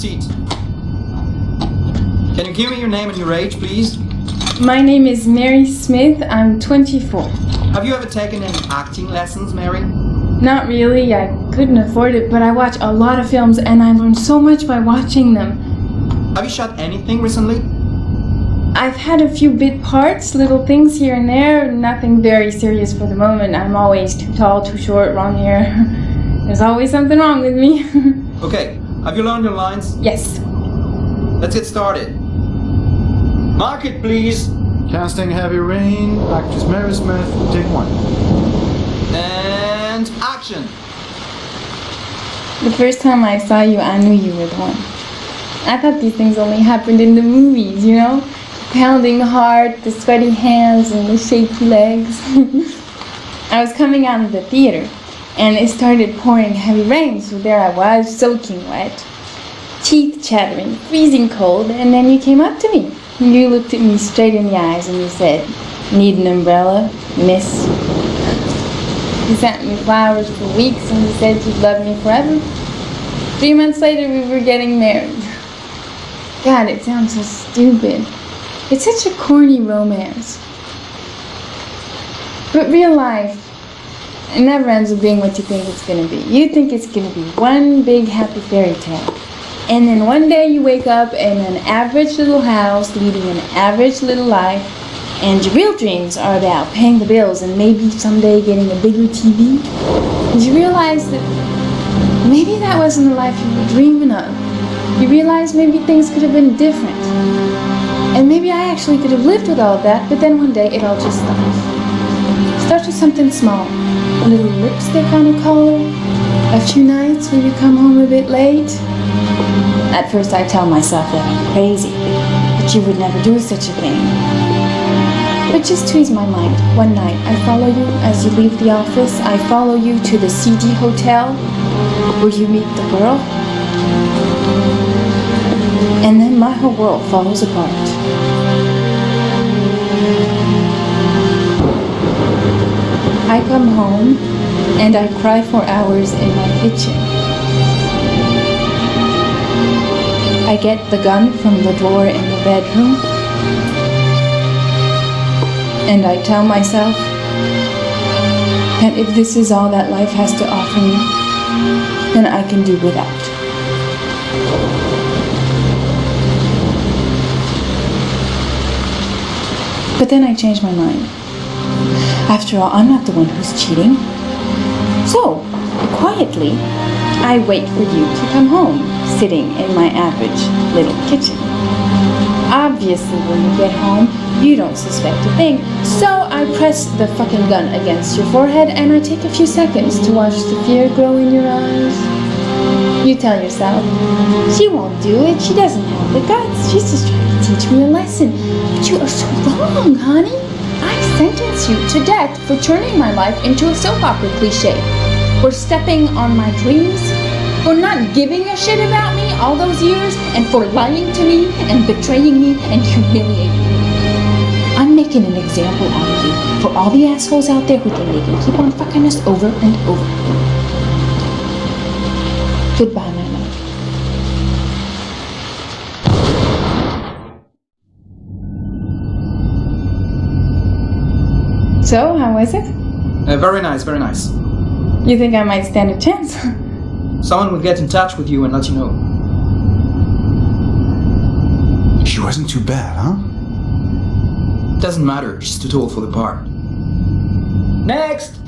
seat. Can you give me your name and your age, please? My name is Mary Smith. I'm 24. Have you ever taken any acting lessons, Mary? Not really. I couldn't afford it, but I watch a lot of films and I learn so much by watching them. Have you shot anything recently? I've had a few bit parts, little things here and there, nothing very serious for the moment. I'm always too tall, too short, wrong hair. There's always something wrong with me. Okay, have you learned your lines? Yes. Let's get started. Mark it, please. Casting Heavy Rain, actress Mary Smith, take one. And action. The first time I saw you, I knew you were the one. I thought these things only happened in the movies, you know? The pounding heart, the sweaty hands, and the shaky legs. I was coming out of the theater, and it started pouring heavy rain, so there I was, soaking wet, teeth chattering, freezing cold, and then you came up to me. You looked at me straight in the eyes and you said, "Need an umbrella, miss?" You sent me flowers for weeks and you said you'd love me forever. 3 months later we were getting married. God, it sounds so stupid. It's such a corny romance. But real life, it never ends up being what you think it's gonna be. You think it's gonna be one big happy fairy tale. And then one day you wake up in an average little house, leading an average little life, and your real dreams are about paying the bills and maybe someday getting a bigger TV. And you realize that maybe that wasn't the life you were dreaming of. You realize maybe things could have been different. And maybe I actually could have lived with all of that, but then one day it all just stops. Starts with something small. A little lipstick on a collar. A few nights where you come home a bit late. At first I tell myself that I'm crazy, that you would never do such a thing. But just to ease my mind, one night I follow you as you leave the office. I follow you to the CD hotel where you meet the girl. And then my whole world falls apart. I come home and I cry for hours in my kitchen. I get the gun from the drawer in the bedroom, and I tell myself that if this is all that life has to offer me, then I can do without. But then I change my mind. After all, I'm not the one who's cheating. So, quietly, I wait for you to come home, sitting in my average little kitchen. Obviously, when you get home, you don't suspect a thing. So I press the fucking gun against your forehead and I take a few seconds to watch the fear grow in your eyes. You tell yourself, she won't do it, she doesn't have the guts, she's just trying to teach me a lesson. But you are so wrong, honey. I sentence you to death for turning my life into a soap opera cliche. For stepping on my dreams, for not giving a shit about me all those years, and for lying to me and betraying me and humiliating me. I'm making an example out of you for all the assholes out there who think they can keep on fucking us over and over. Goodbye, my love. So, how was it? Very nice, very nice. You think I might stand a chance? Someone will get in touch with you and let you know. She wasn't too bad, huh? Doesn't matter, she's too tall for the part. Next!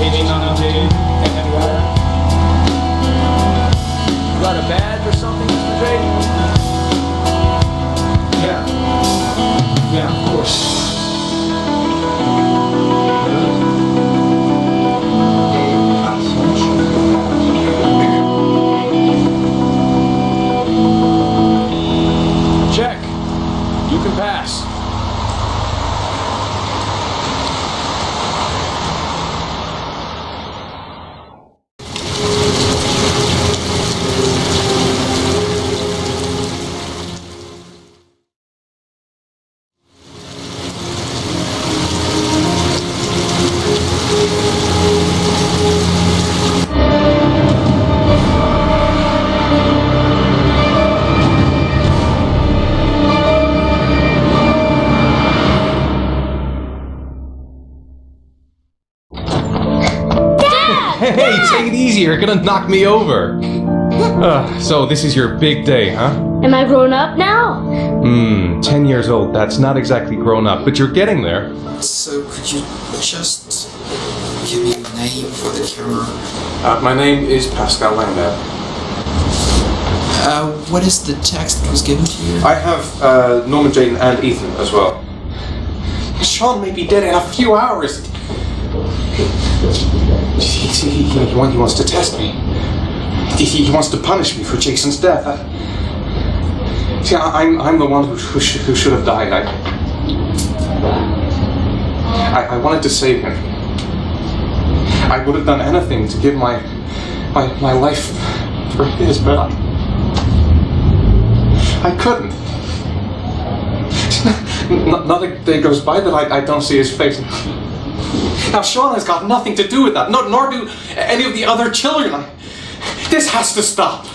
You got a badge or something, Mr. Drayton? Yeah. Yeah, of course. Check. You can pass. Hey, take it easy, you're gonna knock me over. So this is your big day, huh? Am I grown up now? 10 years old, that's not exactly grown up, but you're getting there. So, could you just give me a name for the camera? My name is Pascal Landau. What is the text that was given to you? I have Norman, Jaden, and Ethan as well. Sean may be dead in a few hours. He wants to test me. He wants to punish me for Jason's death. I'm the one who should have died. I wanted to save him. I would have done anything to give my life for his, but I couldn't. Not a day goes by that I don't see his face. Now Sean has got nothing to do with that, nor do any of the other children. This has to stop.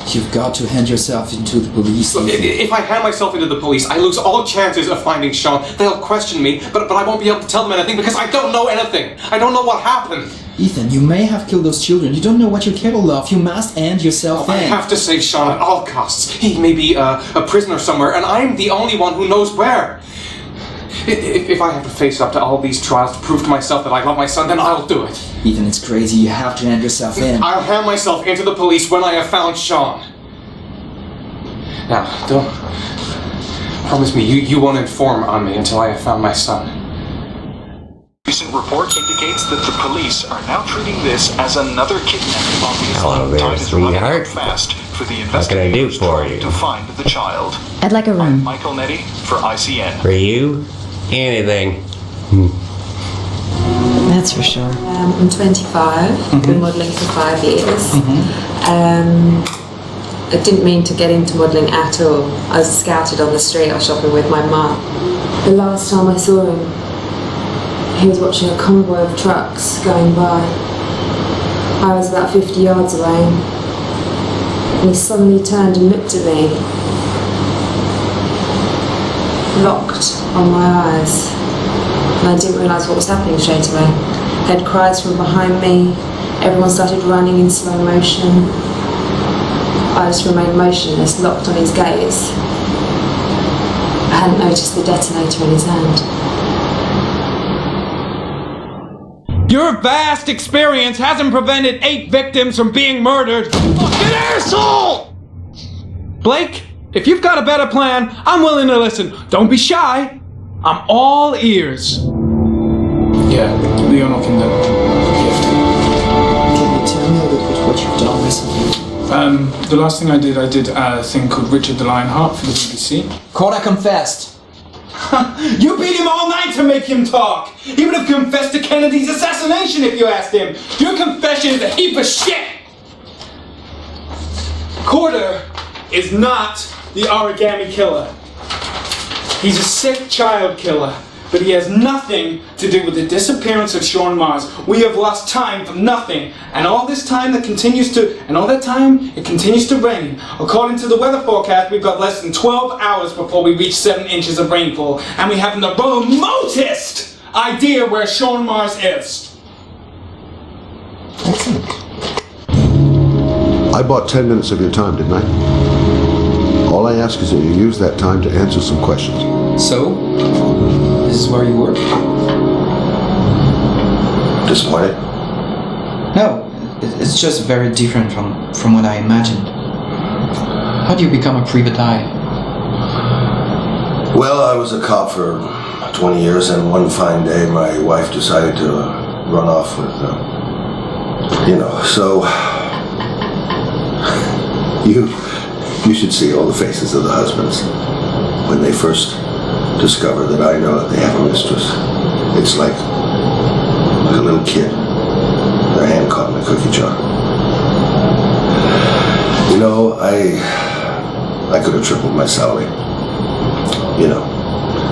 You've got to hand yourself into the police. Look, if I hand myself into the police, I lose all chances of finding Sean. They'll question me, but I won't be able to tell them anything because I don't know anything. I don't know what happened. Ethan, you may have killed those children. You don't know what you're capable of. You must hand yourself in. I have to save Sean at all costs. He may be a prisoner somewhere, and I'm the only one who knows where. If I have to face up to all these trials to prove to myself that I love my son, then I'll do it. Ethan, it's crazy. You have to hand yourself in. I'll hand myself into the police when I have found Sean. Now, don't... Promise me, you won't inform on me until I have found my son. Recent report indicates that the police are now treating this as another kidnapping. Hello there, sweetheart. Fast for the What can I do investigators for trying you? to find the child. I'd like a room. Michael Nettie for ICN. For you? Anything. That's for sure. I'm 25, been modelling for 5 years. I didn't mean to get into modelling at all. I was scouted on the street, I was shopping with my mum. The last time I saw him, he was watching a convoy of trucks going by. I was about 50 yards away, and he suddenly turned and looked at me, locked on my eyes. And I didn't realise what was happening straight away. I heard cries from behind me, everyone started running in slow motion. I just remained motionless, locked on his gaze. I hadn't noticed the detonator in his hand. Your vast experience hasn't prevented 8 victims from being murdered. Fucking asshole! Blake, if you've got a better plan, I'm willing to listen. Don't be shy. I'm all ears. Yeah, Leon Ockenden. Can you tell me a little bit what you've done recently? The last thing I did a thing called Richard the Lionheart for the BBC. Coda confessed. You beat him all night to make him talk. He would have confessed to Kennedy's assassination if you asked him. Your confession is a heap of shit. Corder is not the origami killer. He's a sick child killer, but he has nothing to do with the disappearance of Sean Mars. We have lost time for nothing, and all this time it continues to rain. According to the weather forecast, we've got less than 12 hours before we reach 7 inches of rainfall, and we haven't the remotest idea where Sean Mars is. Excellent. I bought 10 minutes of your time, didn't I? All I ask is that you use that time to answer some questions. So, this is where you work? This is what? No, it's just very different from what I imagined. How do you become a private-eye? Well, I was a cop for 20 years, and one fine day my wife decided to run off with, so you should see all the faces of the husbands when they first discover that I know that they have a mistress. It's like a little kid, their hand caught in a cookie jar. I could have tripled my salary.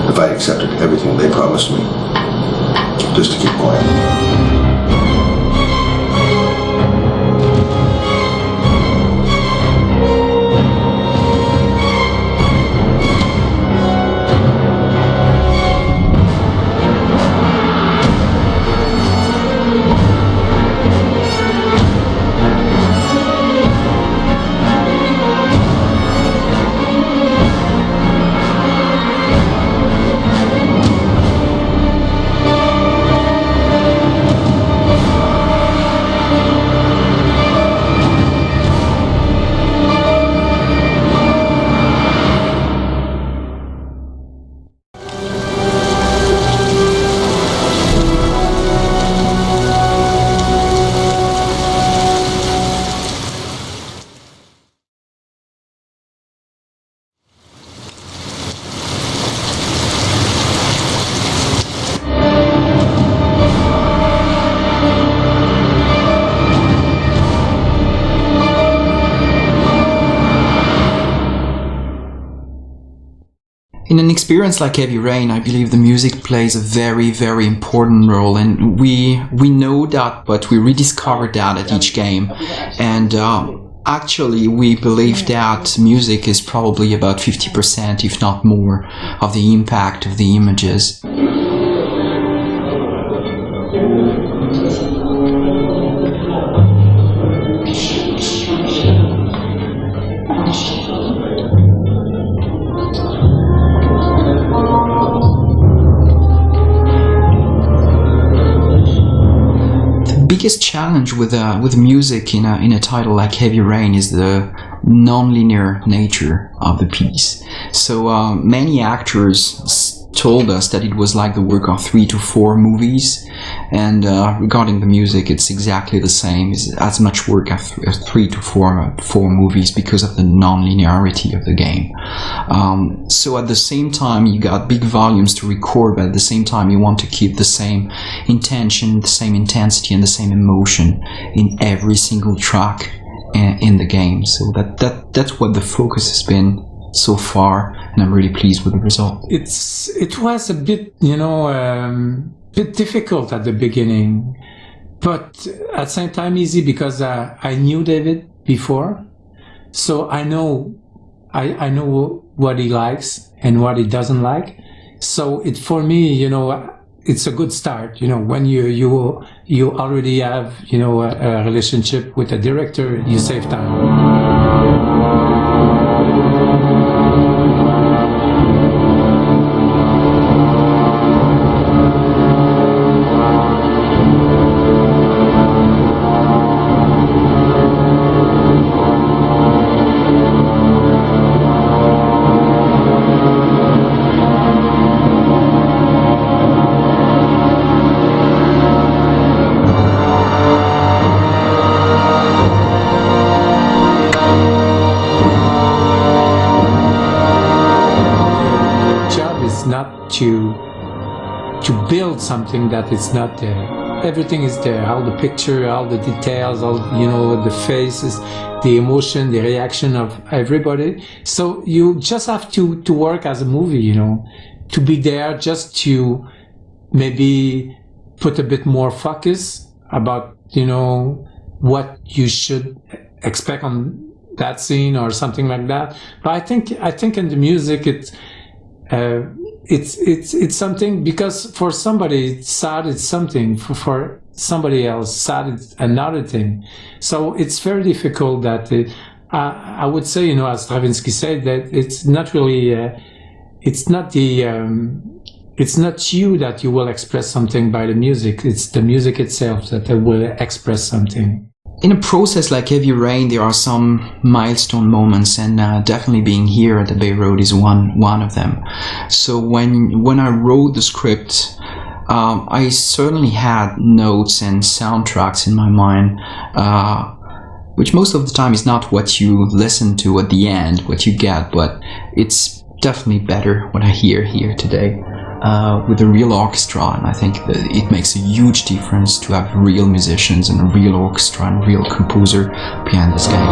If I accepted everything they promised me, just to keep quiet. In an experience like Heavy Rain, I believe the music plays a very, very important role, and we know that, but we rediscover that at each game. And actually, we believe that music is probably about 50%, if not more, of the impact of the images. The biggest challenge with music in a title like Heavy Rain is the non-linear nature of the piece. So many actors told us that it was like the work of 3 to 4 movies, and regarding the music, it's exactly the same. It's as much work as 3 to 4 movies because of the non-linearity of the game. So at the same time, you got big volumes to record, but at the same time, you want to keep the same intention, the same intensity, and the same emotion in every single track in the game. So that's what the focus has been so far, and I'm really pleased with the result. It was a bit, bit difficult at the beginning, but at the same time easy because I knew David before, so I know what he likes and what he doesn't like. So for me, it's a good start. When you already have a relationship with a director, you save time. To build something that is not there. Everything is there, all the picture, all the details, all the faces, the emotion, the reaction of everybody. So you just have to work as a movie, to be there, just to maybe put a bit more focus about what you should expect on that scene or something like that. But I think in the music it's something, because for somebody sad it's something, for somebody else sad it's another thing. So it's very difficult that I would say, as Stravinsky said, that it's not really it's not the it's not you that you will express something by the music, it's the music itself that will express something. In a process like Heavy Rain, there are some milestone moments, and definitely being here at the Bay Road is one of them. So when I wrote the script, I certainly had notes and soundtracks in my mind, which most of the time is not what you listen to at the end, what you get, but it's definitely better what I hear here today. With a real orchestra, and I think that it makes a huge difference to have real musicians and a real orchestra and a real composer behind this game.